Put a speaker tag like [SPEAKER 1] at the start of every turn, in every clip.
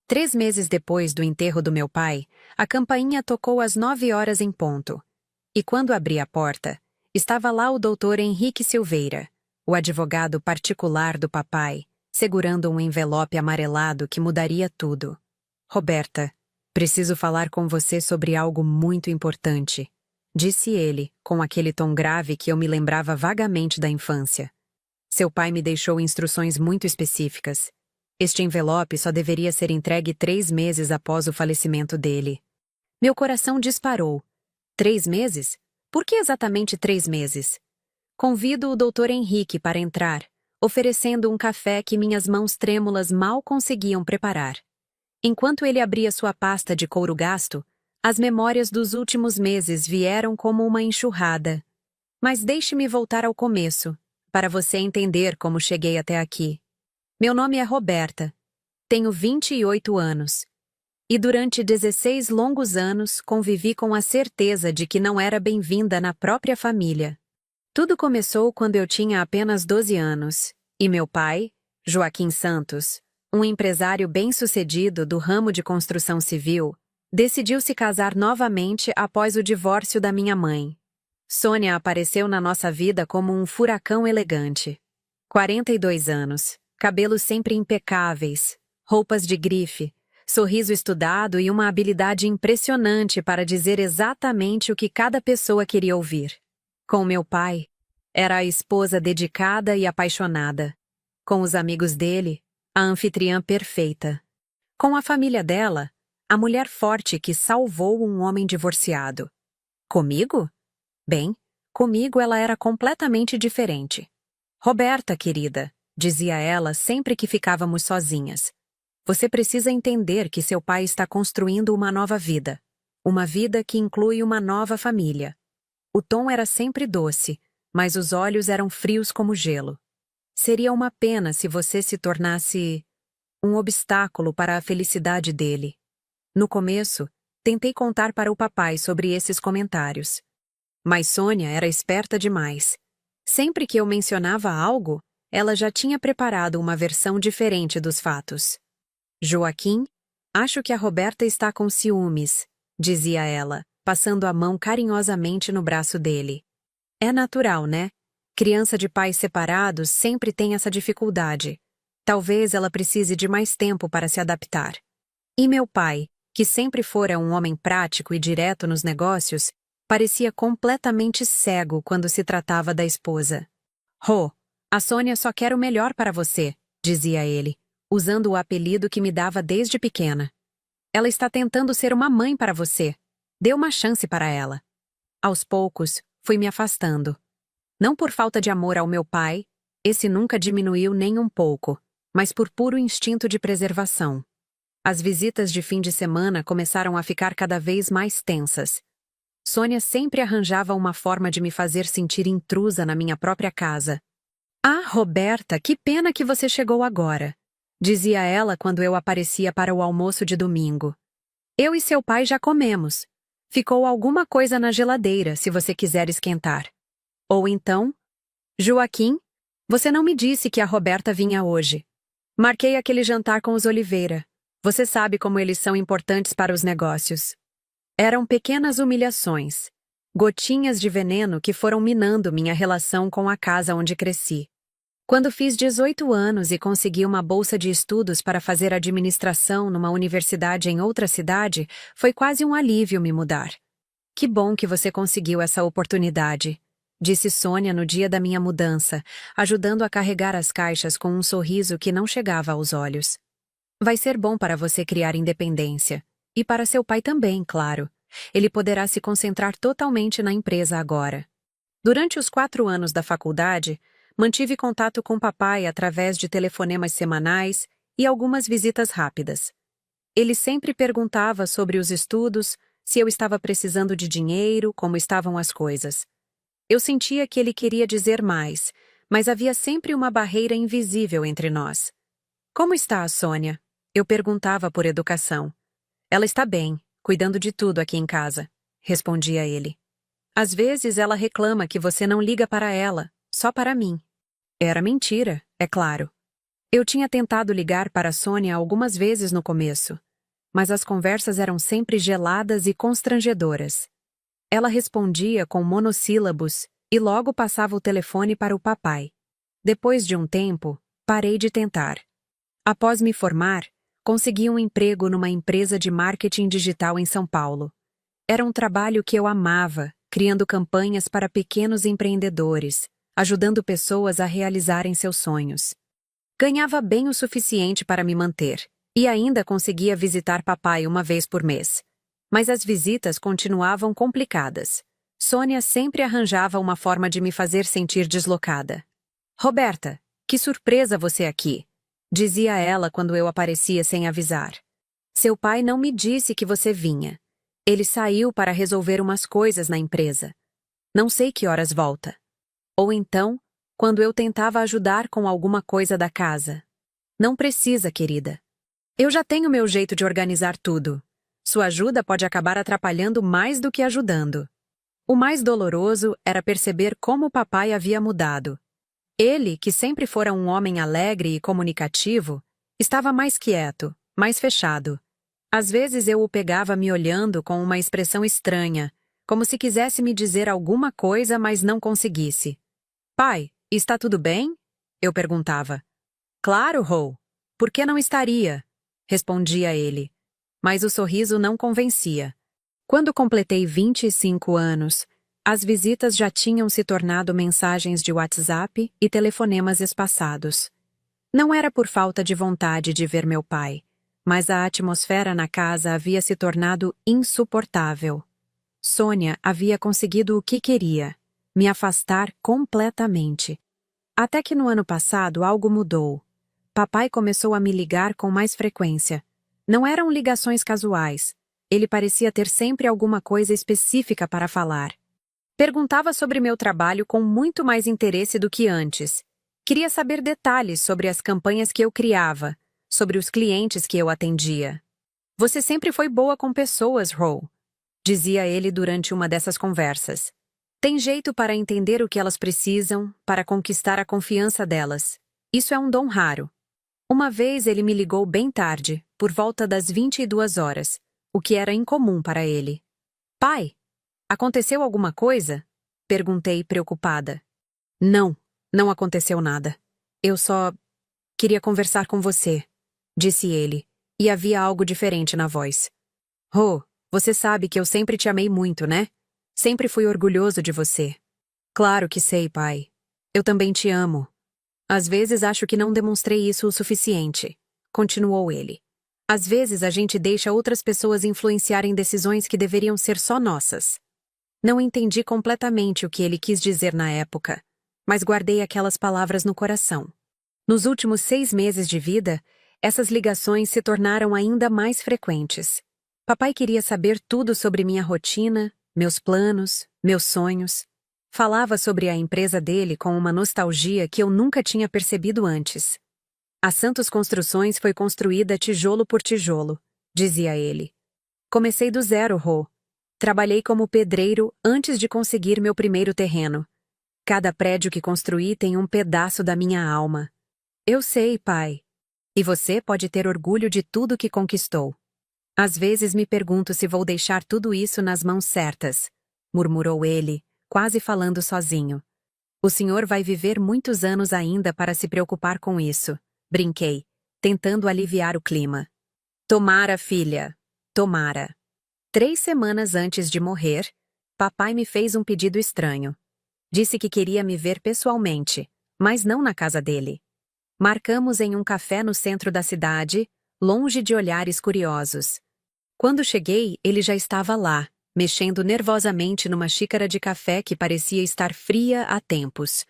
[SPEAKER 1] 3 meses depois do enterro do meu pai, a campainha tocou às 9 horas em ponto. E quando abri a porta, estava lá o doutor Henrique Silveira, o advogado particular do papai, segurando um envelope amarelado que mudaria tudo. Roberta, preciso falar com você sobre algo muito importante, disse ele, com aquele tom grave que eu me lembrava vagamente da infância. Seu pai me deixou instruções muito específicas. Este envelope só deveria ser entregue 3 meses após o falecimento dele. Meu coração disparou. 3 meses? Por que exatamente 3 meses? Convido o Dr. Henrique para entrar, oferecendo um café que minhas mãos trêmulas mal conseguiam preparar. Enquanto ele abria sua pasta de couro gasto, as memórias dos últimos meses vieram como uma enxurrada. Mas deixe-me voltar ao começo, para você entender como cheguei até aqui. Meu nome é Roberta. Tenho 28 anos. E durante 16 longos anos convivi com a certeza de que não era bem-vinda na própria família. Tudo começou quando eu tinha apenas 12 anos, e meu pai, Joaquim Santos, um empresário bem-sucedido do ramo de construção civil, decidiu se casar novamente após o divórcio da minha mãe. Sônia apareceu na nossa vida como um furacão elegante. 42 anos, cabelos sempre impecáveis, roupas de grife, sorriso estudado e uma habilidade impressionante para dizer exatamente o que cada pessoa queria ouvir. Com meu pai, era a esposa dedicada e apaixonada. Com os amigos dele, a anfitriã perfeita. Com a família dela, a mulher forte que salvou um homem divorciado. Comigo? Bem, comigo ela era completamente diferente. Roberta, querida, dizia ela sempre que ficávamos sozinhas. Você precisa entender que seu pai está construindo uma nova vida. Uma vida que inclui uma nova família. O tom era sempre doce, mas os olhos eram frios como gelo. Seria uma pena se você se tornasse um obstáculo para a felicidade dele. No começo, tentei contar para o papai sobre esses comentários. Mas Sônia era esperta demais. Sempre que eu mencionava algo, ela já tinha preparado uma versão diferente dos fatos. Joaquim, acho que a Roberta está com ciúmes, dizia ela, passando a mão carinhosamente no braço dele. É natural, né? Criança de pais separados sempre tem essa dificuldade. Talvez ela precise de mais tempo para se adaptar. E meu pai, que sempre fora um homem prático e direto nos negócios, parecia completamente cego quando se tratava da esposa. Rô, a Sônia só quer o melhor para você, dizia ele, usando o apelido que me dava desde pequena. Ela está tentando ser uma mãe para você. Dê uma chance para ela. Aos poucos, fui me afastando. Não por falta de amor ao meu pai, esse nunca diminuiu nem um pouco, mas por puro instinto de preservação. As visitas de fim de semana começaram a ficar cada vez mais tensas. Sônia sempre arranjava uma forma de me fazer sentir intrusa na minha própria casa. Ah, Roberta, que pena que você chegou agora, dizia ela quando eu aparecia para o almoço de domingo. Eu e seu pai já comemos. Ficou alguma coisa na geladeira, se você quiser esquentar. Ou então, Joaquim, você não me disse que a Roberta vinha hoje. Marquei aquele jantar com os Oliveira. Você sabe como eles são importantes para os negócios. Eram pequenas humilhações, gotinhas de veneno que foram minando minha relação com a casa onde cresci. Quando fiz 18 anos e consegui uma bolsa de estudos para fazer administração numa universidade em outra cidade, foi quase um alívio me mudar. Que bom que você conseguiu essa oportunidade, disse Sônia no dia da minha mudança, ajudando a carregar as caixas com um sorriso que não chegava aos olhos. Vai ser bom para você criar independência. E para seu pai também, claro. Ele poderá se concentrar totalmente na empresa agora. Durante os 4 anos da faculdade, mantive contato com papai através de telefonemas semanais e algumas visitas rápidas. Ele sempre perguntava sobre os estudos, se eu estava precisando de dinheiro, como estavam as coisas. Eu sentia que ele queria dizer mais, mas havia sempre uma barreira invisível entre nós. Como está a Sônia? Eu perguntava por educação. Ela está bem, cuidando de tudo aqui em casa, respondia ele. Às vezes ela reclama que você não liga para ela, só para mim. Era mentira, é claro. Eu tinha tentado ligar para Sônia algumas vezes no começo, mas as conversas eram sempre geladas e constrangedoras. Ela respondia com monossílabos e logo passava o telefone para o papai. Depois de um tempo, parei de tentar. Após me formar, consegui um emprego numa empresa de marketing digital em São Paulo. Era um trabalho que eu amava, criando campanhas para pequenos empreendedores, ajudando pessoas a realizarem seus sonhos. Ganhava bem o suficiente para me manter, e ainda conseguia visitar papai uma vez por mês. Mas as visitas continuavam complicadas. Sônia sempre arranjava uma forma de me fazer sentir deslocada. Roberta, que surpresa você aqui, dizia ela quando eu aparecia sem avisar. Seu pai não me disse que você vinha. Ele saiu para resolver umas coisas na empresa. Não sei que horas volta. Ou então, quando eu tentava ajudar com alguma coisa da casa. Não precisa, querida. Eu já tenho meu jeito de organizar tudo. Sua ajuda pode acabar atrapalhando mais do que ajudando. O mais doloroso era perceber como o papai havia mudado. Ele, que sempre fora um homem alegre e comunicativo, estava mais quieto, mais fechado. Às vezes eu o pegava me olhando com uma expressão estranha, como se quisesse me dizer alguma coisa, mas não conseguisse. Pai, está tudo bem? Eu perguntava. Claro, Ro. Por que não estaria? Respondia ele. Mas o sorriso não convencia. Quando completei 25 anos, as visitas já tinham se tornado mensagens de WhatsApp e telefonemas espaçados. Não era por falta de vontade de ver meu pai, mas a atmosfera na casa havia se tornado insuportável. Sônia havia conseguido o que queria, me afastar completamente. Até que no ano passado algo mudou. Papai começou a me ligar com mais frequência. Não eram ligações casuais. Ele parecia ter sempre alguma coisa específica para falar. Perguntava sobre meu trabalho com muito mais interesse do que antes. Queria saber detalhes sobre as campanhas que eu criava, sobre os clientes que eu atendia. Você sempre foi boa com pessoas, Ro, dizia ele durante uma dessas conversas. Tem jeito para entender o que elas precisam, para conquistar a confiança delas. Isso é um dom raro. Uma vez ele me ligou bem tarde, por volta das 22 horas, o que era incomum para ele. Pai, aconteceu alguma coisa? Perguntei preocupada. Não, não aconteceu nada. Eu só queria conversar com você, disse ele, e havia algo diferente na voz. Ro, você sabe que eu sempre te amei muito, né? Sempre fui orgulhoso de você. Claro que sei, pai. Eu também te amo. Às vezes acho que não demonstrei isso o suficiente, continuou ele. Às vezes a gente deixa outras pessoas influenciarem decisões que deveriam ser só nossas. Não entendi completamente o que ele quis dizer na época, mas guardei aquelas palavras no coração. Nos últimos 6 meses de vida, essas ligações se tornaram ainda mais frequentes. Papai queria saber tudo sobre minha rotina, meus planos, meus sonhos. Falava sobre a empresa dele com uma nostalgia que eu nunca tinha percebido antes. A Santos Construções foi construída tijolo por tijolo, dizia ele. Comecei do zero, Ro. Trabalhei como pedreiro antes de conseguir meu primeiro terreno. Cada prédio que construí tem um pedaço da minha alma. Eu sei, pai. E você pode ter orgulho de tudo que conquistou. Às vezes me pergunto se vou deixar tudo isso nas mãos certas, murmurou ele, quase falando sozinho. O senhor vai viver muitos anos ainda para se preocupar com isso, brinquei, tentando aliviar o clima. Tomara, filha, tomara. 3 semanas antes de morrer, papai me fez um pedido estranho. Disse que queria me ver pessoalmente, mas não na casa dele. Marcamos em um café no centro da cidade, longe de olhares curiosos. Quando cheguei, ele já estava lá, mexendo nervosamente numa xícara de café que parecia estar fria há tempos.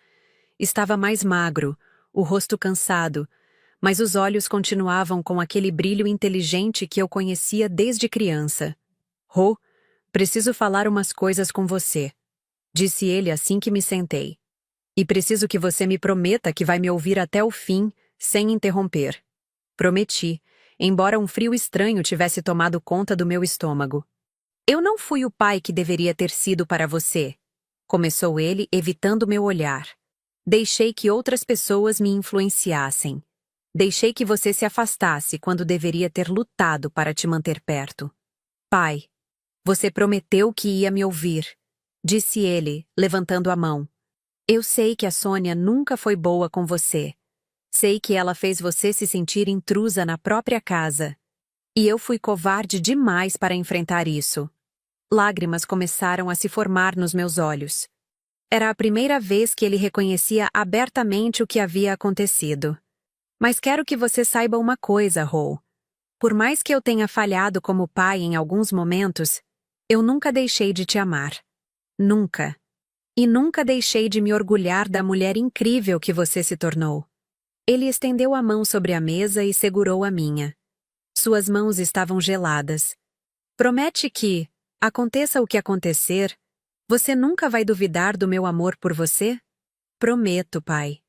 [SPEAKER 1] Estava mais magro, o rosto cansado, mas os olhos continuavam com aquele brilho inteligente que eu conhecia desde criança. Ro, preciso falar umas coisas com você, disse ele assim que me sentei. E preciso que você me prometa que vai me ouvir até o fim, sem interromper. Prometi, embora um frio estranho tivesse tomado conta do meu estômago. Eu não fui o pai que deveria ter sido para você, começou ele, evitando meu olhar. Deixei que outras pessoas me influenciassem. Deixei que você se afastasse quando deveria ter lutado para te manter perto. Pai, você prometeu que ia me ouvir, disse ele, levantando a mão. Eu sei que a Sônia nunca foi boa com você. Sei que ela fez você se sentir intrusa na própria casa. E eu fui covarde demais para enfrentar isso. Lágrimas começaram a se formar nos meus olhos. Era a primeira vez que ele reconhecia abertamente o que havia acontecido. Mas quero que você saiba uma coisa, Ro. Por mais que eu tenha falhado como pai em alguns momentos, eu nunca deixei de te amar. Nunca. E nunca deixei de me orgulhar da mulher incrível que você se tornou. Ele estendeu a mão sobre a mesa e segurou a minha. Suas mãos estavam geladas. Promete que, aconteça o que acontecer, você nunca vai duvidar do meu amor por você? Prometo, pai.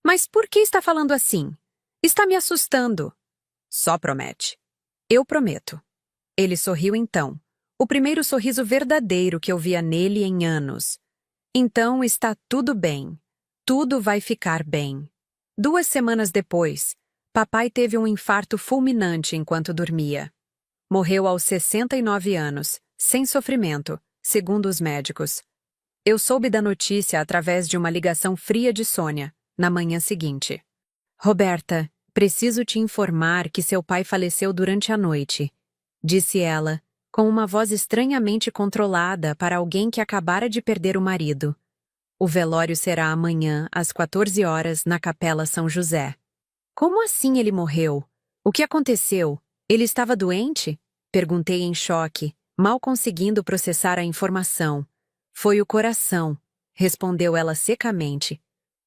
[SPEAKER 1] Mas por que está falando assim? Está me assustando. Só promete. Eu prometo. Ele sorriu então. O primeiro sorriso verdadeiro que eu via nele em anos. Então está tudo bem. Tudo vai ficar bem. 2 semanas depois, papai teve um infarto fulminante enquanto dormia. Morreu aos 69 anos, sem sofrimento, segundo os médicos. Eu soube da notícia através de uma ligação fria de Sônia, na manhã seguinte. Roberta, preciso te informar que seu pai faleceu durante a noite, disse ela, com uma voz estranhamente controlada para alguém que acabara de perder o marido. O velório será amanhã, às 14 horas, na Capela São José. Como assim ele morreu? O que aconteceu? Ele estava doente? Perguntei em choque, mal conseguindo processar a informação. Foi o coração, respondeu ela secamente.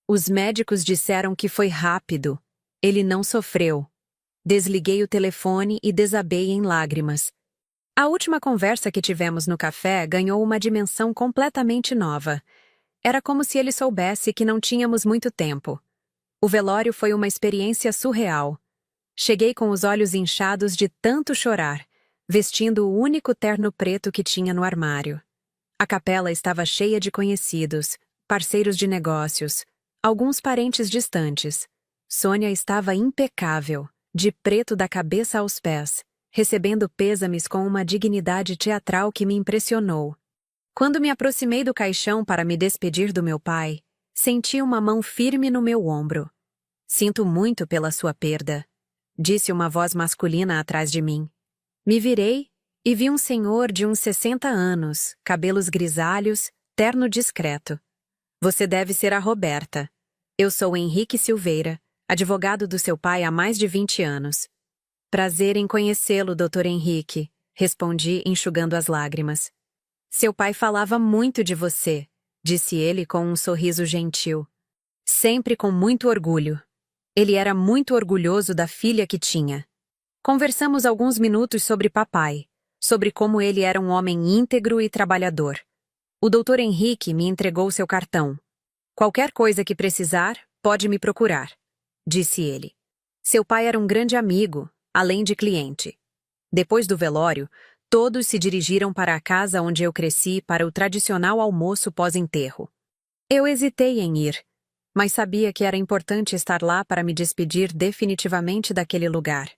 [SPEAKER 1] Os médicos disseram que foi rápido. Ele não sofreu. Desliguei o telefone e desabei em lágrimas. A última conversa que tivemos no café ganhou uma dimensão completamente nova. Era como se ele soubesse que não tínhamos muito tempo. O velório foi uma experiência surreal. Cheguei com os olhos inchados de tanto chorar, vestindo o único terno preto que tinha no armário. A capela estava cheia de conhecidos, parceiros de negócios, alguns parentes distantes. Sônia estava impecável, de preto da cabeça aos pés, recebendo pêsames com uma dignidade teatral que me impressionou. Quando me aproximei do caixão para me despedir do meu pai, senti uma mão firme no meu ombro. Sinto muito pela sua perda, disse uma voz masculina atrás de mim. Me virei e vi um senhor de uns 60 anos, cabelos grisalhos, terno discreto. Você deve ser a Roberta. Eu sou Henrique Silveira, advogado do seu pai há mais de 20 anos. Prazer em conhecê-lo, Dr. Henrique, respondi enxugando as lágrimas. Seu pai falava muito de você, disse ele com um sorriso gentil. Sempre com muito orgulho. Ele era muito orgulhoso da filha que tinha. Conversamos alguns minutos sobre papai, sobre como ele era um homem íntegro e trabalhador. O Dr. Henrique me entregou seu cartão. Qualquer coisa que precisar, pode me procurar, disse ele. Seu pai era um grande amigo, além de cliente. Depois do velório, todos se dirigiram para a casa onde eu cresci para o tradicional almoço pós-enterro. Eu hesitei em ir, mas sabia que era importante estar lá para me despedir definitivamente daquele lugar.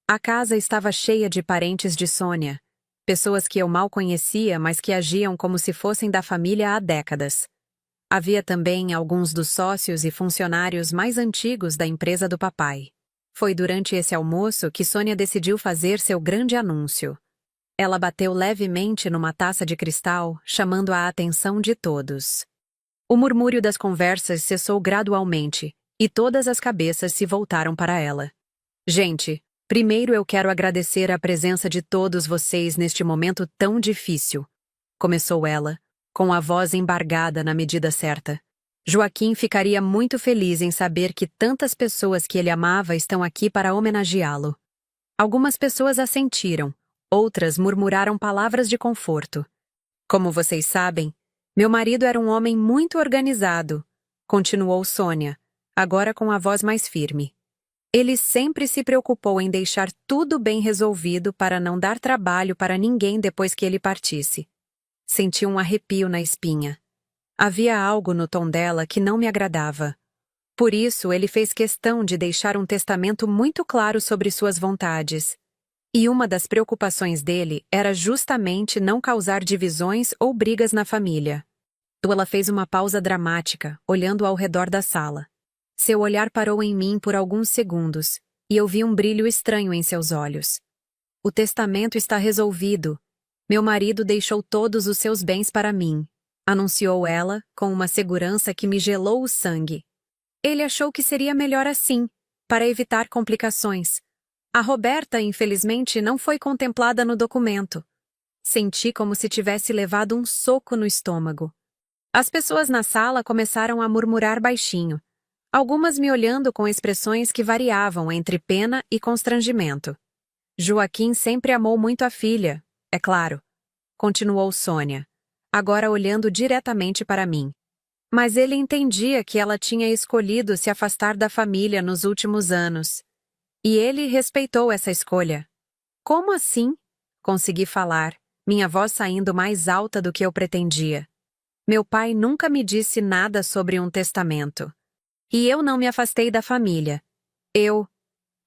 [SPEAKER 1] A casa estava cheia de parentes de Sônia, pessoas que eu mal conhecia, mas que agiam como se fossem da família há décadas. Havia também alguns dos sócios e funcionários mais antigos da empresa do papai. Foi durante esse almoço que Sônia decidiu fazer seu grande anúncio. Ela bateu levemente numa taça de cristal, chamando a atenção de todos. O murmúrio das conversas cessou gradualmente, e todas as cabeças se voltaram para ela. Gente, primeiro eu quero agradecer a presença de todos vocês neste momento tão difícil, começou ela, com a voz embargada na medida certa. Joaquim ficaria muito feliz em saber que tantas pessoas que ele amava estão aqui para homenageá-lo. Algumas pessoas assentiram, outras murmuraram palavras de conforto. Como vocês sabem, meu marido era um homem muito organizado, continuou Sônia, agora com a voz mais firme. Ele sempre se preocupou em deixar tudo bem resolvido para não dar trabalho para ninguém depois que ele partisse. Senti um arrepio na espinha. Havia algo no tom dela que não me agradava. Por isso, ele fez questão de deixar um testamento muito claro sobre suas vontades. E uma das preocupações dele era justamente não causar divisões ou brigas na família. Ela fez uma pausa dramática, olhando ao redor da sala. Seu olhar parou em mim por alguns segundos, e eu vi um brilho estranho em seus olhos. O testamento está resolvido. Meu marido deixou todos os seus bens para mim, anunciou ela, com uma segurança que me gelou o sangue. Ele achou que seria melhor assim, para evitar complicações. A Roberta, infelizmente, não foi contemplada no documento. Senti como se tivesse levado um soco no estômago. As pessoas na sala começaram a murmurar baixinho, algumas me olhando com expressões que variavam entre pena e constrangimento. Joaquim sempre amou muito a filha, é claro, continuou Sônia, agora olhando diretamente para mim. Mas ele entendia que ela tinha escolhido se afastar da família nos últimos anos. E ele respeitou essa escolha. Como assim? Consegui falar, minha voz saindo mais alta do que eu pretendia. Meu pai nunca me disse nada sobre um testamento. E eu não me afastei da família.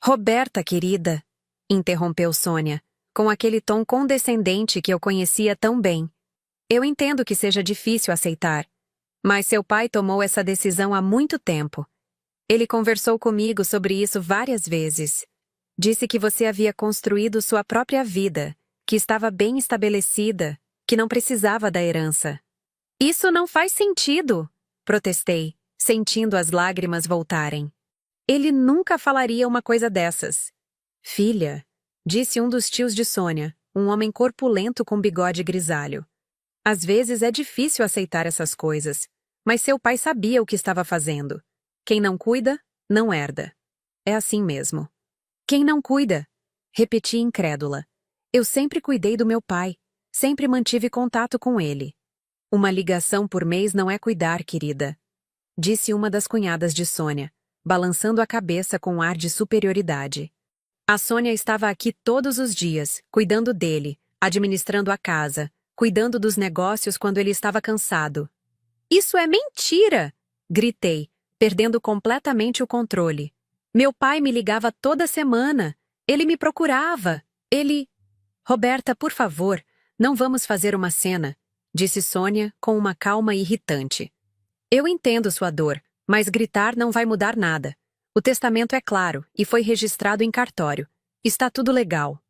[SPEAKER 1] Roberta, querida, interrompeu Sônia, com aquele tom condescendente que eu conhecia tão bem. Eu entendo que seja difícil aceitar, mas seu pai tomou essa decisão há muito tempo. Ele conversou comigo sobre isso várias vezes. Disse que você havia construído sua própria vida, que estava bem estabelecida, que não precisava da herança. Isso não faz sentido, protestei, sentindo as lágrimas voltarem. Ele nunca falaria uma coisa dessas. Filha, disse um dos tios de Sônia, um homem corpulento com bigode grisalho. Às vezes é difícil aceitar essas coisas, mas seu pai sabia o que estava fazendo. Quem não cuida, não herda. É assim mesmo. Quem não cuida? Repeti incrédula. Eu sempre cuidei do meu pai, sempre mantive contato com ele. Uma ligação por mês não é cuidar, querida, disse uma das cunhadas de Sônia, balançando a cabeça com um ar de superioridade. A Sônia estava aqui todos os dias, cuidando dele, administrando a casa, cuidando dos negócios quando ele estava cansado. Isso é mentira! Gritei, perdendo completamente o controle. Meu pai me ligava toda semana. Ele me procurava. Roberta, por favor, não vamos fazer uma cena, disse Sônia com uma calma irritante. Eu entendo sua dor, mas gritar não vai mudar nada. O testamento é claro e foi registrado em cartório. Está tudo legal.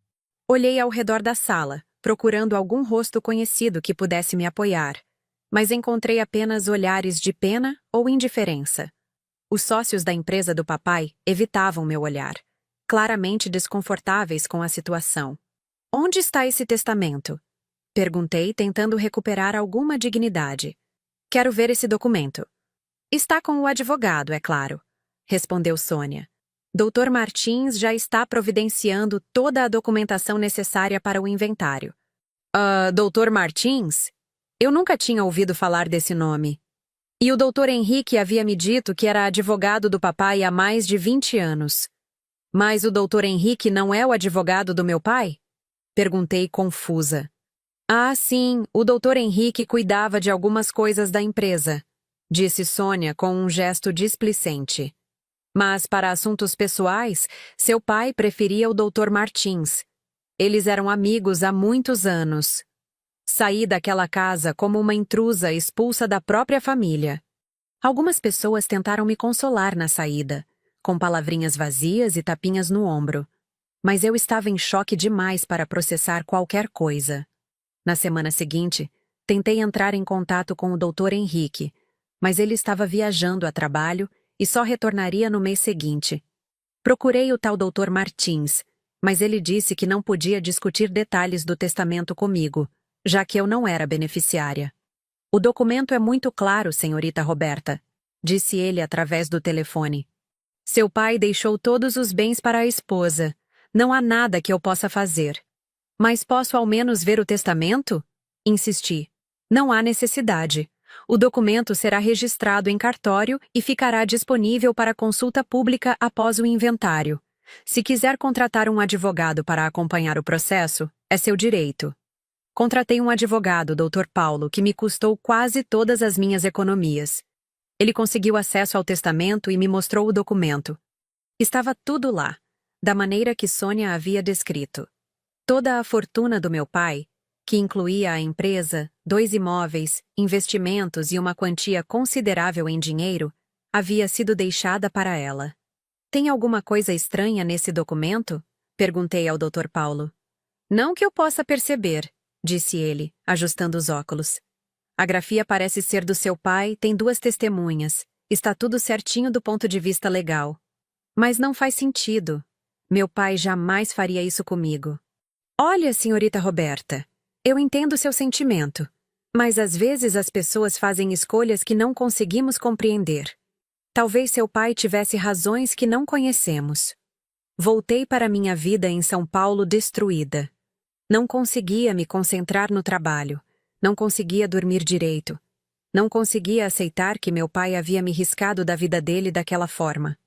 [SPEAKER 1] Olhei ao redor da sala, procurando algum rosto conhecido que pudesse me apoiar, mas encontrei apenas olhares de pena ou indiferença. Os sócios da empresa do papai evitavam meu olhar, claramente desconfortáveis com a situação. Onde está esse testamento? Perguntei, tentando recuperar alguma dignidade. Quero ver esse documento. Está com o advogado, é claro, respondeu Sônia. Dr. Martins já está providenciando toda a documentação necessária para o inventário. Dr. Martins? Eu nunca tinha ouvido falar desse nome. E o Dr. Henrique havia me dito que era advogado do papai há mais de 20 anos. Mas o Dr. Henrique não é o advogado do meu pai? Perguntei confusa. Ah, sim, o Dr. Henrique cuidava de algumas coisas da empresa, disse Sônia com um gesto displicente. Mas para assuntos pessoais, seu pai preferia o Dr. Martins. Eles eram amigos há muitos anos. Saí daquela casa como uma intrusa expulsa da própria família. Algumas pessoas tentaram me consolar na saída, com palavrinhas vazias e tapinhas no ombro. Mas eu estava em choque demais para processar qualquer coisa. Na semana seguinte, tentei entrar em contato com o Dr. Henrique, mas ele estava viajando a trabalho e só retornaria no mês seguinte. Procurei o tal Dr. Martins, mas ele disse que não podia discutir detalhes do testamento comigo, já que eu não era beneficiária. O documento é muito claro, senhorita Roberta, disse ele através do telefone. Seu pai deixou todos os bens para a esposa. Não há nada que eu possa fazer. Mas posso ao menos ver o testamento? Insisti. Não há necessidade. O documento será registrado em cartório e ficará disponível para consulta pública após o inventário. Se quiser contratar um advogado para acompanhar o processo, é seu direito. Contratei um advogado, Dr. Paulo, que me custou quase todas as minhas economias. Ele conseguiu acesso ao testamento e me mostrou o documento. Estava tudo lá, da maneira que Sônia havia descrito. Toda a fortuna do meu pai, que incluía a empresa, 2 imóveis, investimentos e uma quantia considerável em dinheiro, havia sido deixada para ela. Tem alguma coisa estranha nesse documento? Perguntei ao Dr. Paulo. Não que eu possa perceber, disse ele, ajustando os óculos. A grafia parece ser do seu pai, tem 2 testemunhas. Está tudo certinho do ponto de vista legal. Mas não faz sentido. Meu pai jamais faria isso comigo. Olha, senhorita Roberta, eu entendo seu sentimento, mas às vezes as pessoas fazem escolhas que não conseguimos compreender. Talvez seu pai tivesse razões que não conhecemos. Voltei para minha vida em São Paulo destruída. Não conseguia me concentrar no trabalho. Não conseguia dormir direito. Não conseguia aceitar que meu pai havia me riscado da vida dele daquela forma.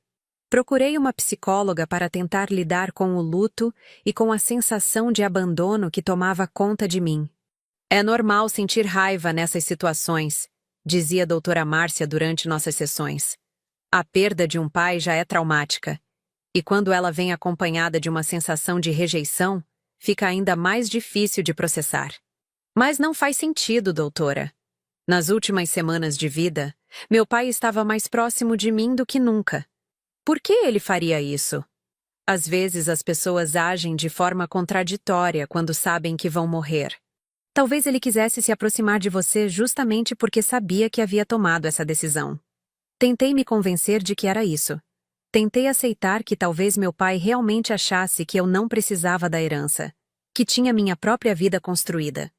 [SPEAKER 1] Procurei uma psicóloga para tentar lidar com o luto e com a sensação de abandono que tomava conta de mim. É normal sentir raiva nessas situações, dizia a doutora Márcia durante nossas sessões. A perda de um pai já é traumática. E quando ela vem acompanhada de uma sensação de rejeição, fica ainda mais difícil de processar. Mas não faz sentido, doutora. Nas últimas semanas de vida, meu pai estava mais próximo de mim do que nunca. Por que ele faria isso? Às vezes as pessoas agem de forma contraditória quando sabem que vão morrer. Talvez ele quisesse se aproximar de você justamente porque sabia que havia tomado essa decisão. Tentei me convencer de que era isso. Tentei aceitar que talvez meu pai realmente achasse que eu não precisava da herança, que tinha minha própria vida construída.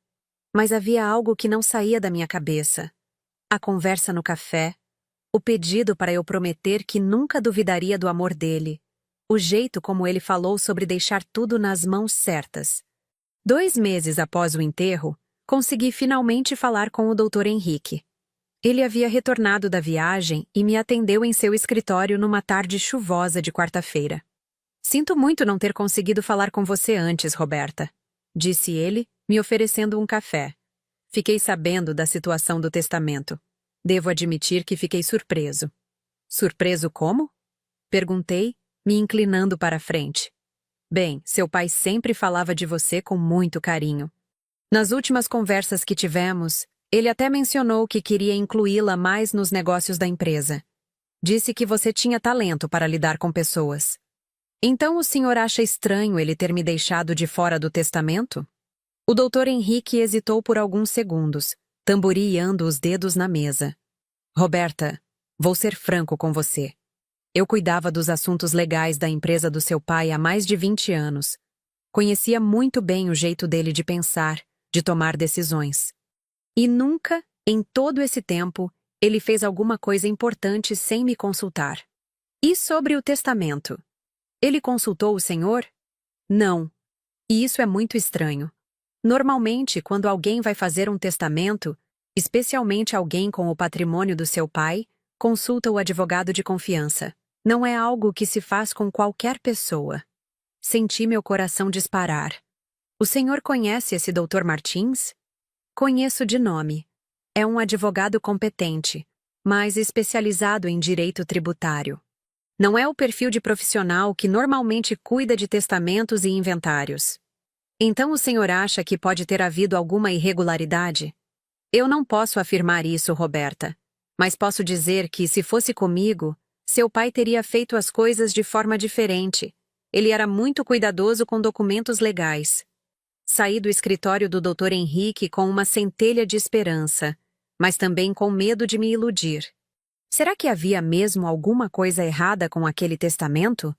[SPEAKER 1] Mas havia algo que não saía da minha cabeça. A conversa no café, o pedido para eu prometer que nunca duvidaria do amor dele, o jeito como ele falou sobre deixar tudo nas mãos certas. 2 meses após o enterro, consegui finalmente falar com o Dr. Henrique. Ele havia retornado da viagem e me atendeu em seu escritório numa tarde chuvosa de quarta-feira. Sinto muito não ter conseguido falar com você antes, Roberta, disse ele, me oferecendo um café. Fiquei sabendo da situação do testamento. Devo admitir que fiquei surpreso. Surpreso como? Perguntei, me inclinando para a frente. Bem, seu pai sempre falava de você com muito carinho. Nas últimas conversas que tivemos, ele até mencionou que queria incluí-la mais nos negócios da empresa. Disse que você tinha talento para lidar com pessoas. Então o senhor acha estranho ele ter me deixado de fora do testamento? O Dr. Henrique hesitou por alguns segundos, tamboriando os dedos na mesa. Roberta, vou ser franco com você. Eu cuidava dos assuntos legais da empresa do seu pai há mais de 20 anos. Conhecia muito bem o jeito dele de pensar, de tomar decisões. E nunca, em todo esse tempo, ele fez alguma coisa importante sem me consultar. E sobre o testamento? Ele consultou o senhor? Não. E isso é muito estranho. Normalmente, quando alguém vai fazer um testamento, especialmente alguém com o patrimônio do seu pai, consulta o advogado de confiança. Não é algo que se faz com qualquer pessoa. Senti meu coração disparar. O senhor conhece esse Dr. Martins? Conheço de nome. É um advogado competente, mas especializado em direito tributário. Não é o perfil de profissional que normalmente cuida de testamentos e inventários. Então o senhor acha que pode ter havido alguma irregularidade? Eu não posso afirmar isso, Roberta, mas posso dizer que, se fosse comigo, seu pai teria feito as coisas de forma diferente. Ele era muito cuidadoso com documentos legais. Saí do escritório do Dr. Henrique com uma centelha de esperança, mas também com medo de me iludir. Será que havia mesmo alguma coisa errada com aquele testamento?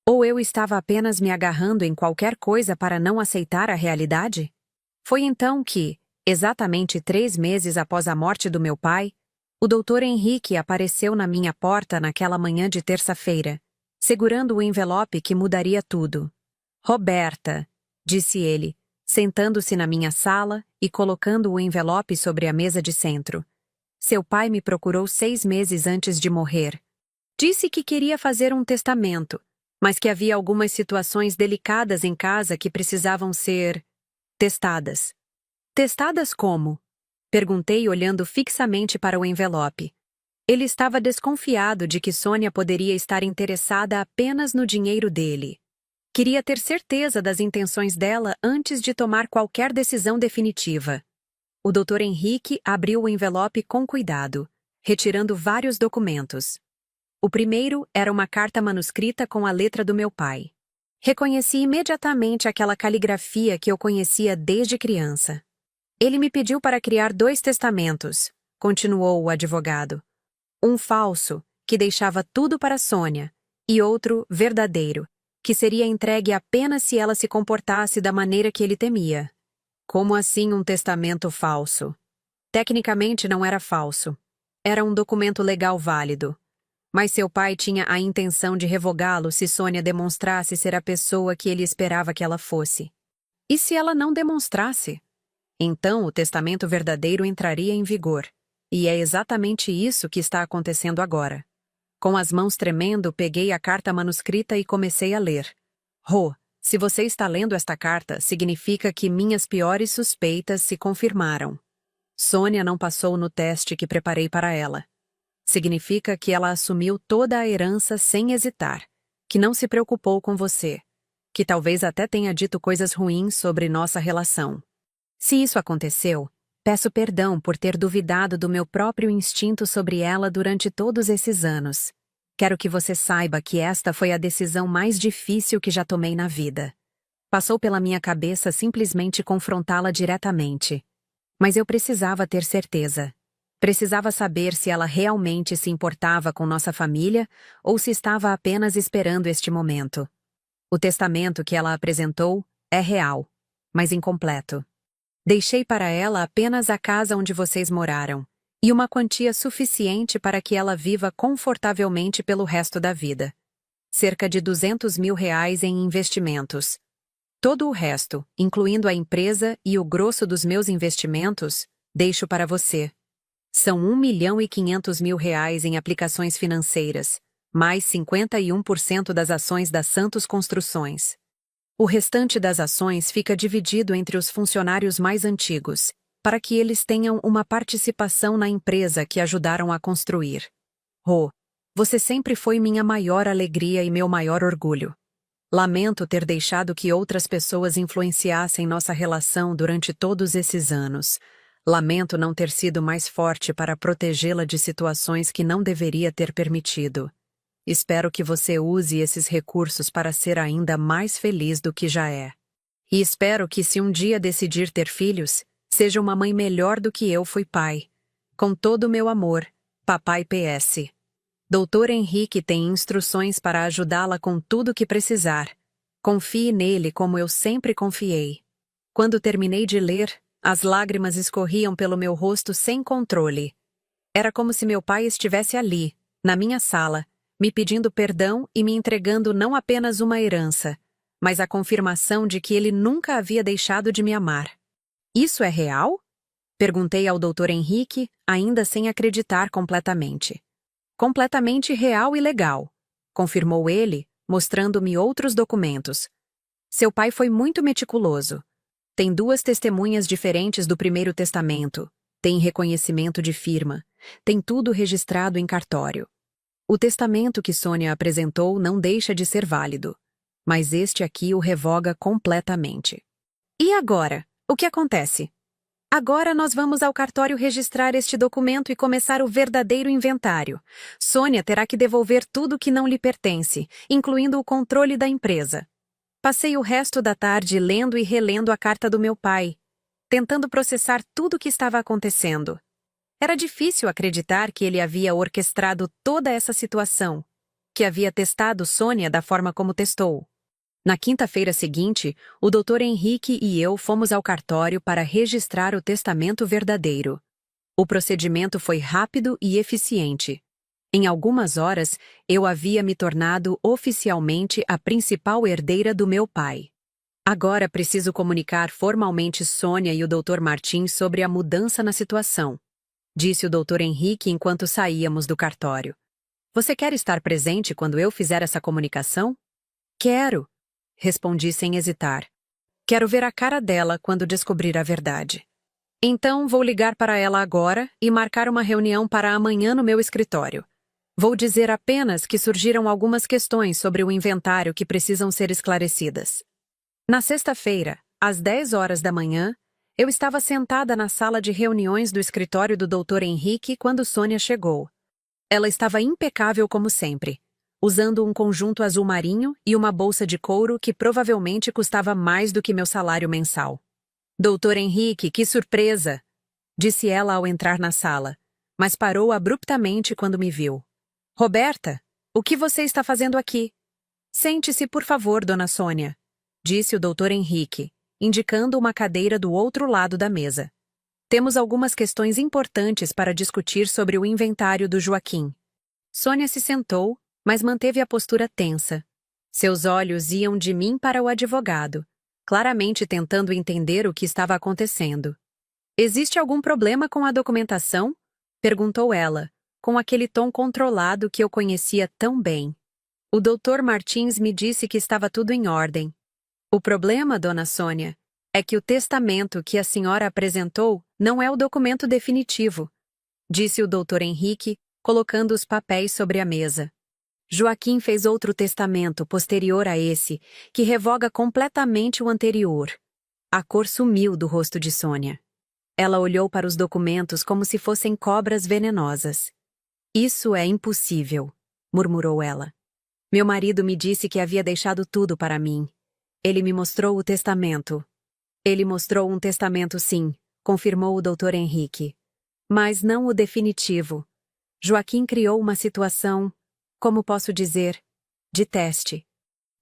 [SPEAKER 1] Ou eu estava apenas me agarrando em qualquer coisa para não aceitar a realidade? Foi então que, exatamente 3 meses após a morte do meu pai, o Dr. Henrique apareceu na minha porta naquela manhã de terça-feira, segurando o envelope que mudaria tudo. Roberta, disse ele, sentando-se na minha sala e colocando o envelope sobre a mesa de centro. Seu pai me procurou 6 meses antes de morrer. Disse que queria fazer um testamento, mas que havia algumas situações delicadas em casa que precisavam ser testadas. Testadas como? Perguntei olhando fixamente para o envelope. Ele estava desconfiado de que Sônia poderia estar interessada apenas no dinheiro dele. Queria ter certeza das intenções dela antes de tomar qualquer decisão definitiva. O Dr. Henrique abriu o envelope com cuidado, retirando vários documentos. O primeiro era uma carta manuscrita com a letra do meu pai. Reconheci imediatamente aquela caligrafia que eu conhecia desde criança. Ele me pediu para criar 2 testamentos, continuou o advogado. Um falso, que deixava tudo para Sônia, e outro verdadeiro, que seria entregue apenas se ela se comportasse da maneira que ele temia. Como assim um testamento falso? Tecnicamente não era falso. Era um documento legal válido. Mas seu pai tinha a intenção de revogá-lo se Sônia demonstrasse ser a pessoa que ele esperava que ela fosse. E se ela não demonstrasse? Então o testamento verdadeiro entraria em vigor. E é exatamente isso que está acontecendo agora. Com as mãos tremendo, peguei a carta manuscrita e comecei a ler. Rô, se você está lendo esta carta, significa que minhas piores suspeitas se confirmaram. Sônia não passou no teste que preparei para ela. Significa que ela assumiu toda a herança sem hesitar, que não se preocupou com você, que talvez até tenha dito coisas ruins sobre nossa relação. Se isso aconteceu, peço perdão por ter duvidado do meu próprio instinto sobre ela durante todos esses anos. Quero que você saiba que esta foi a decisão mais difícil que já tomei na vida. Passou pela minha cabeça simplesmente confrontá-la diretamente. Mas eu precisava ter certeza. Precisava saber se ela realmente se importava com nossa família ou se estava apenas esperando este momento. O testamento que ela apresentou é real, mas incompleto. Deixei para ela apenas a casa onde vocês moraram e uma quantia suficiente para que ela viva confortavelmente pelo resto da vida. Cerca de R$ 200 mil em investimentos. Todo o resto, incluindo a empresa e o grosso dos meus investimentos, deixo para você. São R$ 1.500.000 em aplicações financeiras, mais 51% das ações da Santos Construções. O restante das ações fica dividido entre os funcionários mais antigos, para que eles tenham uma participação na empresa que ajudaram a construir. Rô, você sempre foi minha maior alegria e meu maior orgulho. Lamento ter deixado que outras pessoas influenciassem nossa relação durante todos esses anos. Lamento não ter sido mais forte para protegê-la de situações que não deveria ter permitido. Espero que você use esses recursos para ser ainda mais feliz do que já é. E espero que, se um dia decidir ter filhos, seja uma mãe melhor do que eu fui pai. Com todo o meu amor, Papai PS. Dr. Henrique tem instruções para ajudá-la com tudo o que precisar. Confie nele como eu sempre confiei. Quando terminei de ler, as lágrimas escorriam pelo meu rosto sem controle. Era como se meu pai estivesse ali, na minha sala, me pedindo perdão e me entregando não apenas uma herança, mas a confirmação de que ele nunca havia deixado de me amar. Isso é real? Perguntei ao Dr. Henrique, ainda sem acreditar completamente. Completamente real e legal, confirmou ele, mostrando-me outros documentos. Seu pai foi muito meticuloso. Tem 2 testemunhas diferentes do primeiro testamento, tem reconhecimento de firma, tem tudo registrado em cartório. O testamento que Sônia apresentou não deixa de ser válido, mas este aqui o revoga completamente. E agora? O que acontece? Agora nós vamos ao cartório registrar este documento e começar o verdadeiro inventário. Sônia terá que devolver tudo que não lhe pertence, incluindo o controle da empresa. Passei o resto da tarde lendo e relendo a carta do meu pai, tentando processar tudo o que estava acontecendo. Era difícil acreditar que ele havia orquestrado toda essa situação, que havia testado Sônia da forma como testou. Na quinta-feira seguinte, o Dr. Henrique e eu fomos ao cartório para registrar o testamento verdadeiro. O procedimento foi rápido e eficiente. Em algumas horas, eu havia me tornado oficialmente a principal herdeira do meu pai. Agora preciso comunicar formalmente Sônia e o Dr. Martins sobre a mudança na situação, disse o Dr. Henrique enquanto saíamos do cartório. Você quer estar presente quando eu fizer essa comunicação? Quero, respondi sem hesitar. Quero ver a cara dela quando descobrir a verdade. Então vou ligar para ela agora e marcar uma reunião para amanhã no meu escritório. Vou dizer apenas que surgiram algumas questões sobre o inventário que precisam ser esclarecidas. Na sexta-feira, às 10 horas da manhã, eu estava sentada na sala de reuniões do escritório do Dr. Henrique quando Sônia chegou. Ela estava impecável como sempre, usando um conjunto azul marinho e uma bolsa de couro que provavelmente custava mais do que meu salário mensal. Dr. Henrique, que surpresa! Disse ela ao entrar na sala, mas parou abruptamente quando me viu. Roberta, o que você está fazendo aqui? Sente-se, por favor, dona Sônia, disse o Dr. Henrique, indicando uma cadeira do outro lado da mesa. Temos algumas questões importantes para discutir sobre o inventário do Joaquim. Sônia se sentou, mas manteve a postura tensa. Seus olhos iam de mim para o advogado, claramente tentando entender o que estava acontecendo. Existe algum problema com a documentação? Perguntou ela, com aquele tom controlado que eu conhecia tão bem. O Dr. Martins me disse que estava tudo em ordem. O problema, dona Sônia, é que o testamento que a senhora apresentou não é o documento definitivo, disse o Dr. Henrique, colocando os papéis sobre a mesa. Joaquim fez outro testamento posterior a esse, que revoga completamente o anterior. A cor sumiu do rosto de Sônia. Ela olhou para os documentos como se fossem cobras venenosas. Isso é impossível, murmurou ela. Meu marido me disse que havia deixado tudo para mim. Ele me mostrou o testamento. Ele mostrou um testamento, sim, confirmou o Dr. Henrique. Mas não o definitivo. Joaquim criou uma situação, como posso dizer, de teste.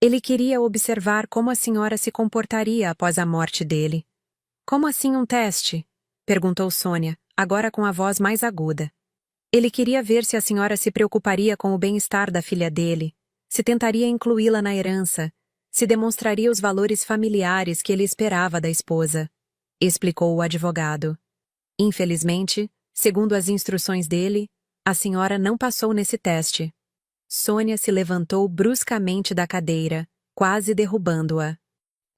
[SPEAKER 1] Ele queria observar como a senhora se comportaria após a morte dele. Como assim um teste? Perguntou Sônia, agora com a voz mais aguda. Ele queria ver se a senhora se preocuparia com o bem-estar da filha dele, se tentaria incluí-la na herança, se demonstraria os valores familiares que ele esperava da esposa, explicou o advogado. Infelizmente, segundo as instruções dele, a senhora não passou nesse teste. Sônia se levantou bruscamente da cadeira, quase derrubando-a.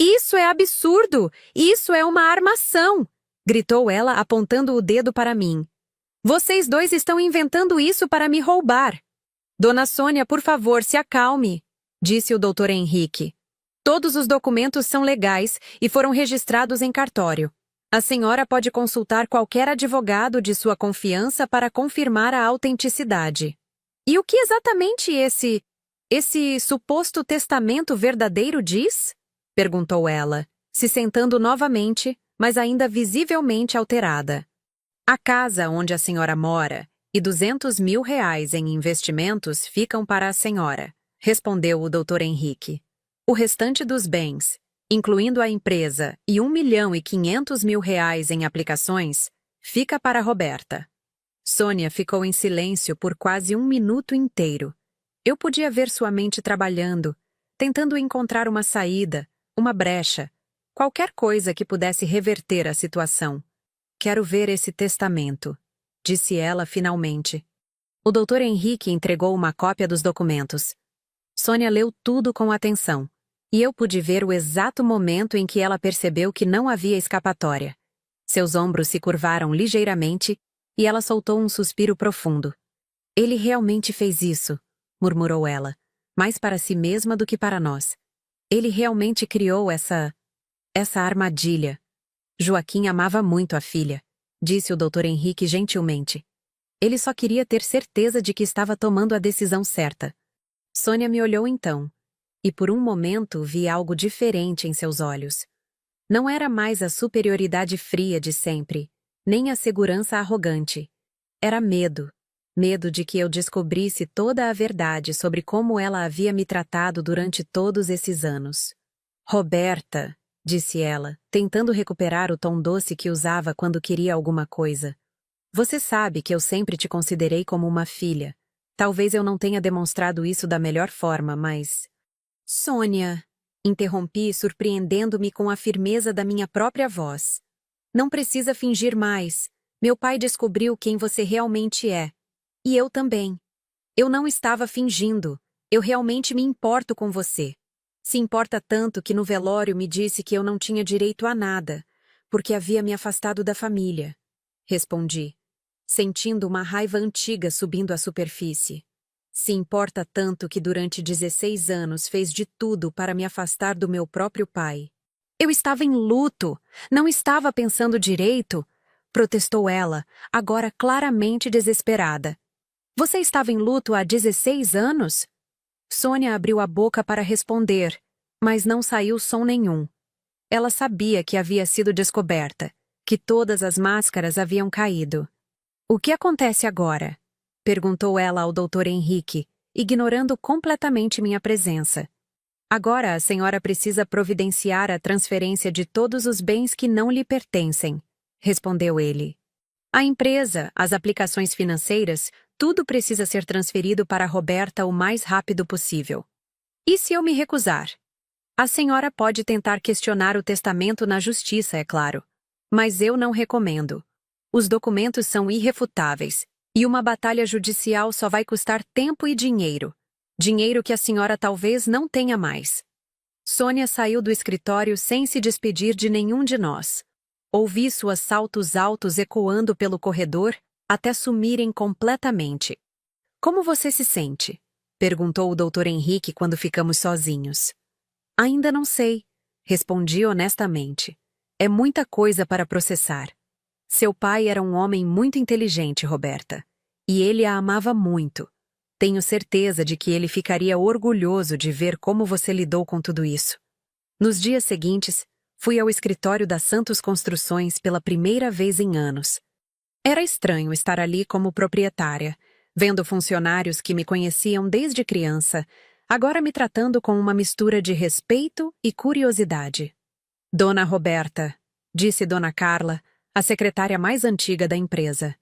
[SPEAKER 1] Isso é absurdo! Isso é uma armação! Gritou ela apontando o dedo para mim. Vocês dois estão inventando isso para me roubar. Dona Sônia, por favor, se acalme, disse o Dr. Henrique. Todos os documentos são legais e foram registrados em cartório. A senhora pode consultar qualquer advogado de sua confiança para confirmar a autenticidade. E o que exatamente esse suposto testamento verdadeiro diz? Perguntou ela, se sentando novamente, mas ainda visivelmente alterada. A casa onde a senhora mora e R$ 200.000 em investimentos ficam para a senhora, respondeu o Dr. Henrique. O restante dos bens, incluindo a empresa e R$ 1.500.000 em aplicações, fica para Roberta. Sônia ficou em silêncio por quase 1 minuto inteiro. Eu podia ver sua mente trabalhando, tentando encontrar uma saída, uma brecha, qualquer coisa que pudesse reverter a situação. Quero ver esse testamento, disse ela finalmente. O Dr. Henrique entregou uma cópia dos documentos. Sônia leu tudo com atenção, e eu pude ver o exato momento em que ela percebeu que não havia escapatória. Seus ombros se curvaram ligeiramente e ela soltou um suspiro profundo. Ele realmente fez isso, murmurou ela, mais para si mesma do que para nós. Ele realmente criou essa armadilha. Joaquim amava muito a filha, disse o Dr. Henrique gentilmente. Ele só queria ter certeza de que estava tomando a decisão certa. Sônia me olhou então, e por um momento vi algo diferente em seus olhos. Não era mais a superioridade fria de sempre, nem a segurança arrogante. Era medo. Medo de que eu descobrisse toda a verdade sobre como ela havia me tratado durante todos esses anos. Roberta, disse ela, tentando recuperar o tom doce que usava quando queria alguma coisa. Você sabe que eu sempre te considerei como uma filha. Talvez eu não tenha demonstrado isso da melhor forma, mas... Sônia, interrompi, surpreendendo-me com a firmeza da minha própria voz. Não precisa fingir mais. Meu pai descobriu quem você realmente é. E eu também. Eu não estava fingindo. Eu realmente me importo com você. Se importa tanto que no velório me disse que eu não tinha direito a nada. Porque havia me afastado da família, respondi, sentindo uma raiva antiga subindo à superfície. Se importa tanto que durante 16 anos fez de tudo para me afastar do meu próprio pai. Eu estava em luto, não estava pensando direito, protestou ela, agora claramente desesperada. Você estava em luto há 16 anos? Sônia abriu a boca para responder, mas não saiu som nenhum. Ela sabia que havia sido descoberta, que todas as máscaras haviam caído. O que acontece agora? Perguntou ela ao Dr. Henrique, ignorando completamente minha presença. Agora a senhora precisa providenciar a transferência de todos os bens que não lhe pertencem, respondeu ele. A empresa, as aplicações financeiras, tudo precisa ser transferido para Roberta o mais rápido possível. E se eu me recusar? A senhora pode tentar questionar o testamento na justiça, é claro. Mas eu não recomendo. Os documentos são irrefutáveis, e uma batalha judicial só vai custar tempo e dinheiro. Dinheiro que a senhora talvez não tenha mais. Sônia saiu do escritório sem se despedir de nenhum de nós. Ouvi suas saltos altos ecoando pelo corredor até sumirem completamente. Como você se sente? Perguntou o Dr. Henrique quando ficamos sozinhos. Ainda não sei, respondi honestamente. É muita coisa para processar. Seu pai era um homem muito inteligente, Roberta. E ele a amava muito. Tenho certeza de que ele ficaria orgulhoso de ver como você lidou com tudo isso. Nos dias seguintes, fui ao escritório da Santos Construções pela primeira vez em anos. Era estranho estar ali como proprietária, vendo funcionários que me conheciam desde criança, agora me tratando com uma mistura de respeito e curiosidade. Dona Roberta, disse Dona Carla, a secretária mais antiga da empresa.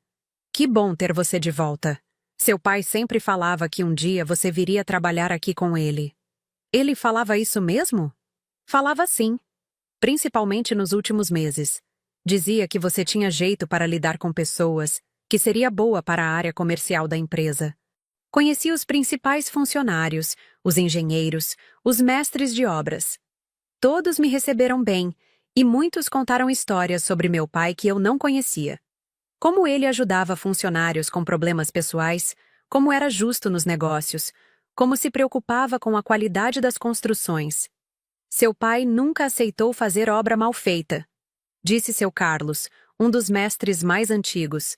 [SPEAKER 1] Que bom ter você de volta. Seu pai sempre falava que um dia você viria trabalhar aqui com ele. Ele falava isso mesmo? Falava sim, principalmente nos últimos meses. Dizia que você tinha jeito para lidar com pessoas, que seria boa para a área comercial da empresa. Conheci os principais funcionários, os engenheiros, os mestres de obras. Todos me receberam bem, e muitos contaram histórias sobre meu pai que eu não conhecia. Como ele ajudava funcionários com problemas pessoais, como era justo nos negócios, como se preocupava com a qualidade das construções. Seu pai nunca aceitou fazer obra mal feita, disse seu Carlos, um dos mestres mais antigos.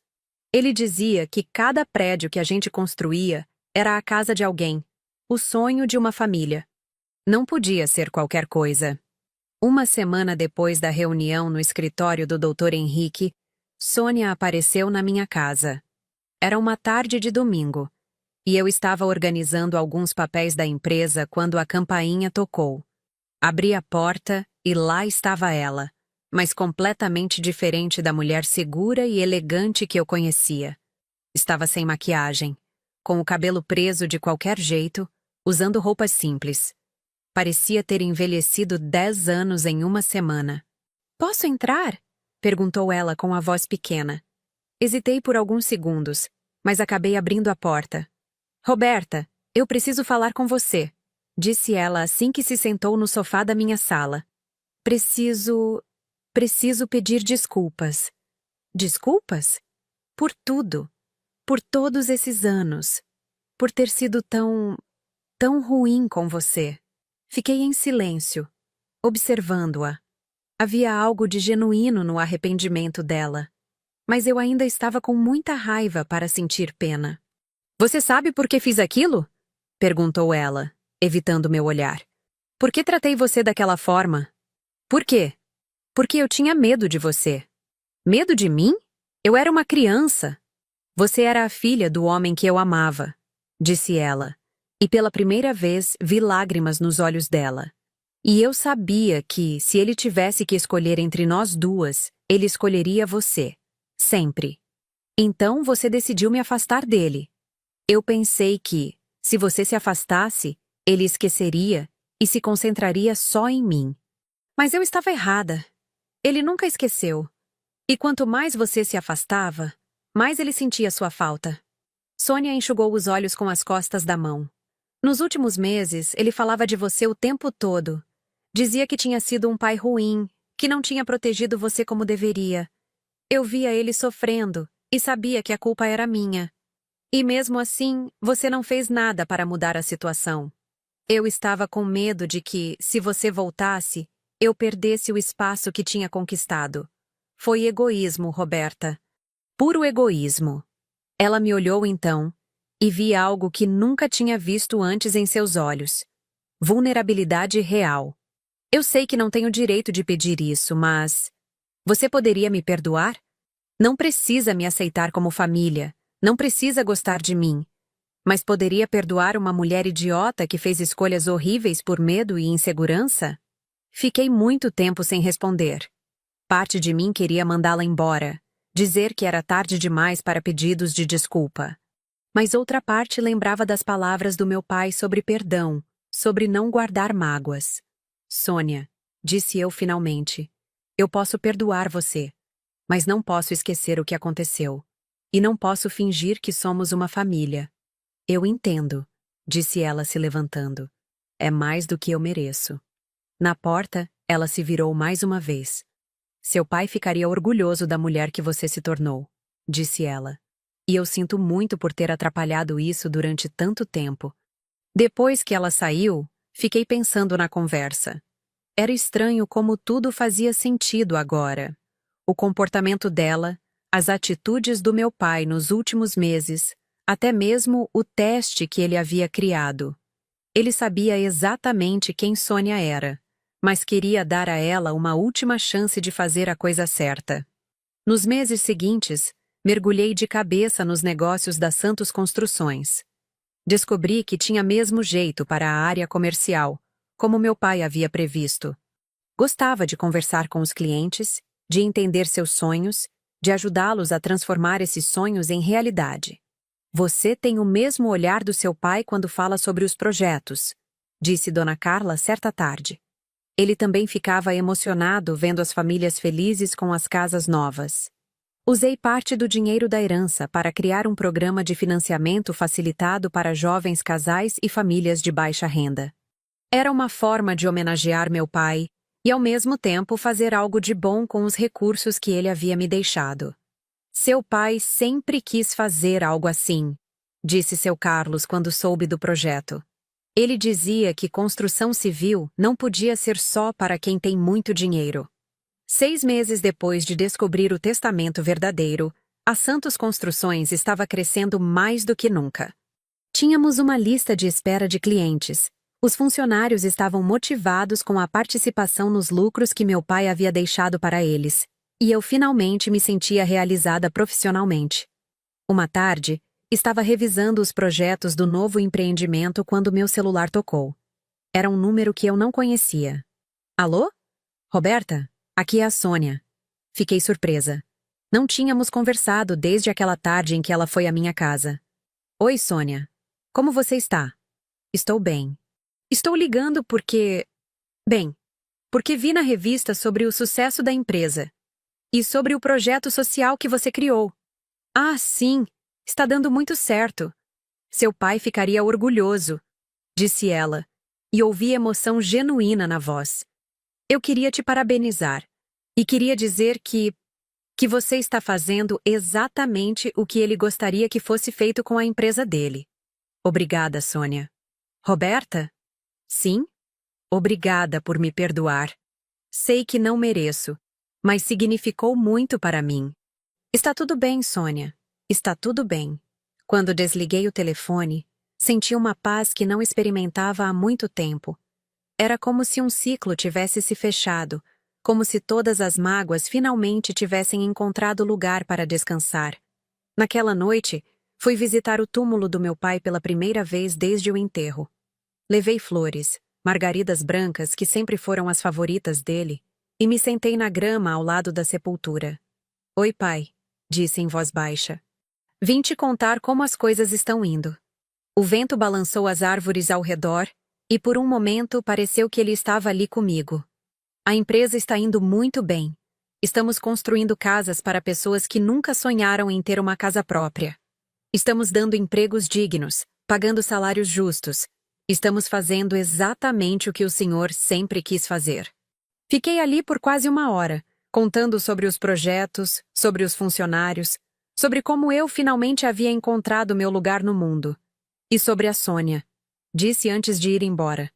[SPEAKER 1] Ele dizia que cada prédio que a gente construía era a casa de alguém, o sonho de uma família. Não podia ser qualquer coisa. Uma semana depois da reunião no escritório do Dr. Henrique, Sônia apareceu na minha casa. Era uma tarde de domingo, e eu estava organizando alguns papéis da empresa quando a campainha tocou. Abri a porta e lá estava ela, mas completamente diferente da mulher segura e elegante que eu conhecia. Estava sem maquiagem, com o cabelo preso de qualquer jeito, usando roupas simples. Parecia ter envelhecido 10 anos em uma semana. "Posso entrar?" perguntou ela com a voz pequena. Hesitei por alguns segundos, mas acabei abrindo a porta. "Roberta, eu preciso falar com você", disse ela assim que se sentou no sofá da minha sala. Preciso pedir desculpas." "Desculpas? Por tudo. Por todos esses anos. Por ter sido tão ruim com você." Fiquei em silêncio, observando-a. Havia algo de genuíno no arrependimento dela, mas eu ainda estava com muita raiva para sentir pena. "Você sabe por que fiz aquilo?" perguntou ela, evitando meu olhar. "Por que tratei você daquela forma?" "Por quê?" "Porque eu tinha medo de você." "Medo de mim? Eu era uma criança." "Você era a filha do homem que eu amava", disse ela, e pela primeira vez vi lágrimas nos olhos dela. E eu sabia que, se ele tivesse que escolher entre nós duas, ele escolheria você. Sempre. Então você decidiu me afastar dele. Eu pensei que, se você se afastasse, ele esqueceria e se concentraria só em mim. Mas eu estava errada. Ele nunca esqueceu. E quanto mais você se afastava, mais ele sentia sua falta. Sônia enxugou os olhos com as costas da mão. Nos últimos meses, ele falava de você o tempo todo. Dizia que tinha sido um pai ruim, que não tinha protegido você como deveria. Eu via ele sofrendo e sabia que a culpa era minha. E mesmo assim, você não fez nada para mudar a situação. Eu estava com medo de que, se você voltasse, eu perdesse o espaço que tinha conquistado. Foi egoísmo, Roberta. Puro egoísmo. Ela me olhou então e vi algo que nunca tinha visto antes em seus olhos. Vulnerabilidade real. Eu sei que não tenho direito de pedir isso, mas... Você poderia me perdoar? Não precisa me aceitar como família. Não precisa gostar de mim. Mas poderia perdoar uma mulher idiota que fez escolhas horríveis por medo e insegurança? Fiquei muito tempo sem responder. Parte de mim queria mandá-la embora, dizer que era tarde demais para pedidos de desculpa. Mas outra parte lembrava das palavras do meu pai sobre perdão, sobre não guardar mágoas. Sônia, disse eu finalmente, eu posso perdoar você, mas não posso esquecer o que aconteceu. E não posso fingir que somos uma família. Eu entendo, disse ela se levantando. É mais do que eu mereço. Na porta, ela se virou mais uma vez. Seu pai ficaria orgulhoso da mulher que você se tornou, disse ela. E eu sinto muito por ter atrapalhado isso durante tanto tempo. Depois que ela saiu, fiquei pensando na conversa. Era estranho como tudo fazia sentido agora. O comportamento dela, as atitudes do meu pai nos últimos meses, até mesmo o teste que ele havia criado. Ele sabia exatamente quem Sônia era, mas queria dar a ela uma última chance de fazer a coisa certa. Nos meses seguintes, mergulhei de cabeça nos negócios da Santos Construções. Descobri que tinha mesmo jeito para a área comercial, como meu pai havia previsto. Gostava de conversar com os clientes, de entender seus sonhos, de ajudá-los a transformar esses sonhos em realidade. Você tem o mesmo olhar do seu pai quando fala sobre os projetos, disse Dona Carla certa tarde. Ele também ficava emocionado vendo as famílias felizes com as casas novas. Usei parte do dinheiro da herança para criar um programa de financiamento facilitado para jovens casais e famílias de baixa renda. Era uma forma de homenagear meu pai e, ao mesmo tempo, fazer algo de bom com os recursos que ele havia me deixado. Seu pai sempre quis fazer algo assim, disse seu Carlos quando soube do projeto. Ele dizia que construção civil não podia ser só para quem tem muito dinheiro. 6 meses depois de descobrir o testamento verdadeiro, a Santos Construções estava crescendo mais do que nunca. Tínhamos uma lista de espera de clientes. Os funcionários estavam motivados com a participação nos lucros que meu pai havia deixado para eles, e eu finalmente me sentia realizada profissionalmente. Uma tarde, estava revisando os projetos do novo empreendimento quando meu celular tocou. Era um número que eu não conhecia. Alô? Roberta? Aqui é a Sônia. Fiquei surpresa. Não tínhamos conversado desde aquela tarde em que ela foi à minha casa. Oi, Sônia. Como você está? Estou bem. Estou ligando porque... Bem, porque vi na revista sobre o sucesso da empresa. E sobre o projeto social que você criou. Ah, sim, está dando muito certo. Seu pai ficaria orgulhoso, disse ela, e ouvi emoção genuína na voz. Eu queria te parabenizar. E queria dizer que você está fazendo exatamente o que ele gostaria que fosse feito com a empresa dele. Obrigada, Sônia. Roberta? Sim? Obrigada por me perdoar. Sei que não mereço, mas significou muito para mim. Está tudo bem, Sônia. Está tudo bem. Quando desliguei o telefone, senti uma paz que não experimentava há muito tempo. Era como se um ciclo tivesse se fechado, como se todas as mágoas finalmente tivessem encontrado lugar para descansar. Naquela noite, fui visitar o túmulo do meu pai pela primeira vez desde o enterro. Levei flores, margaridas brancas que sempre foram as favoritas dele, e me sentei na grama ao lado da sepultura. Oi, pai, disse em voz baixa. Vim te contar como as coisas estão indo. O vento balançou as árvores ao redor, e por um momento pareceu que ele estava ali comigo. A empresa está indo muito bem. Estamos construindo casas para pessoas que nunca sonharam em ter uma casa própria. Estamos dando empregos dignos, pagando salários justos. Estamos fazendo exatamente o que o Senhor sempre quis fazer. Fiquei ali por quase 1 hora, contando sobre os projetos, sobre os funcionários, sobre como eu finalmente havia encontrado meu lugar no mundo. E sobre a Sônia. Disse antes de ir embora.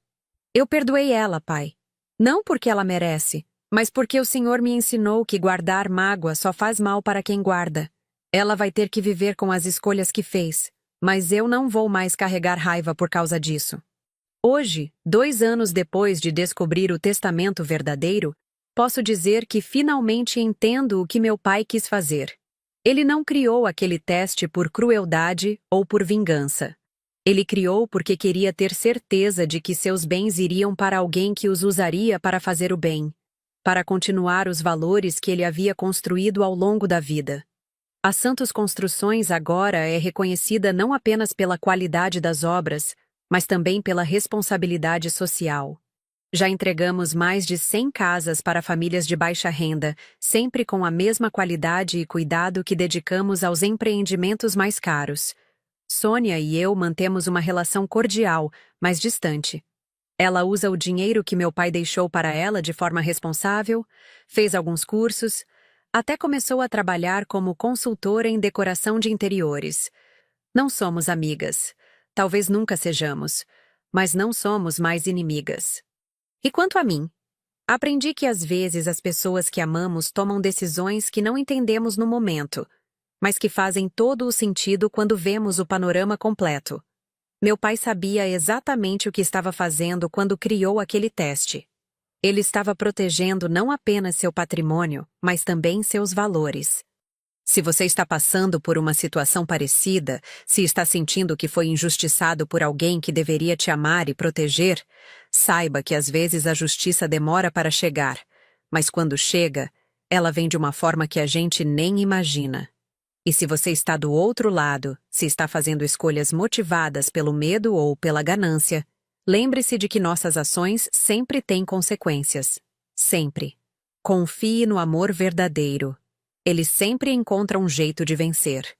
[SPEAKER 1] Eu perdoei ela, pai. Não porque ela merece, mas porque o Senhor me ensinou que guardar mágoa só faz mal para quem guarda. Ela vai ter que viver com as escolhas que fez, mas eu não vou mais carregar raiva por causa disso. Hoje, 2 anos depois de descobrir o testamento verdadeiro, posso dizer que finalmente entendo o que meu pai quis fazer. Ele não criou aquele teste por crueldade ou por vingança. Ele criou porque queria ter certeza de que seus bens iriam para alguém que os usaria para fazer o bem, para continuar os valores que ele havia construído ao longo da vida. A Santos Construções agora é reconhecida não apenas pela qualidade das obras, mas também pela responsabilidade social. Já entregamos mais de 100 casas para famílias de baixa renda, sempre com a mesma qualidade e cuidado que dedicamos aos empreendimentos mais caros. Sônia e eu mantemos uma relação cordial, mas distante. Ela usa o dinheiro que meu pai deixou para ela de forma responsável, fez alguns cursos, até começou a trabalhar como consultora em decoração de interiores. Não somos amigas. Talvez nunca sejamos, mas não somos mais inimigas. E quanto a mim? Aprendi que às vezes as pessoas que amamos tomam decisões que não entendemos no momento, mas que fazem todo o sentido quando vemos o panorama completo. Meu pai sabia exatamente o que estava fazendo quando criou aquele teste. Ele estava protegendo não apenas seu patrimônio, mas também seus valores. Se você está passando por uma situação parecida, se está sentindo que foi injustiçado por alguém que deveria te amar e proteger, saiba que às vezes a justiça demora para chegar, mas quando chega, ela vem de uma forma que a gente nem imagina. E se você está do outro lado, se está fazendo escolhas motivadas pelo medo ou pela ganância, lembre-se de que nossas ações sempre têm consequências. Sempre. Confie no amor verdadeiro. Ele sempre encontra um jeito de vencer.